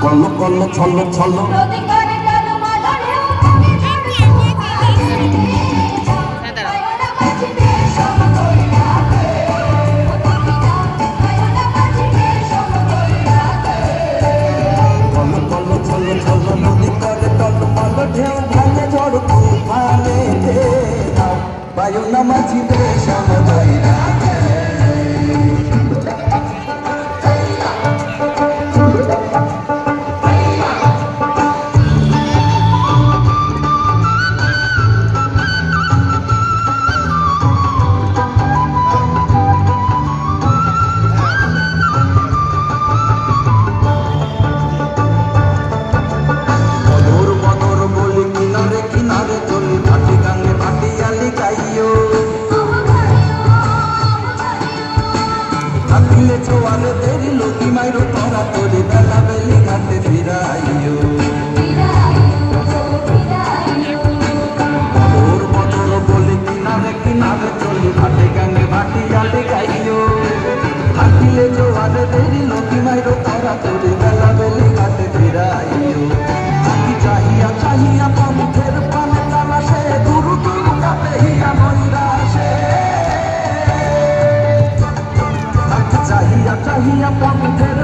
call call ছল ছল বায়ু নামাজি সমদয়রা থাকিলে ছোয়ালে তেরি লোকি মাইরো তোরা তোরি বেলা বেলি ঘাটে ফিরাইও বদর বদর বলি কিনারে কিনারে চলি ভাটে গাঙ্গে ভাটি আলে গাইও থাকিলে ছোয়ালে তেরি লোকি মাইরো তোরা তোরি বেলা বেলি ঘাটে ফিরাইও থাকি চাহিয়া চাহিয়া পথের পানে তালাশে দুরু দুরু কাটে হিয়া ময়রা আসে চাহিয়া চাহিয়া পথের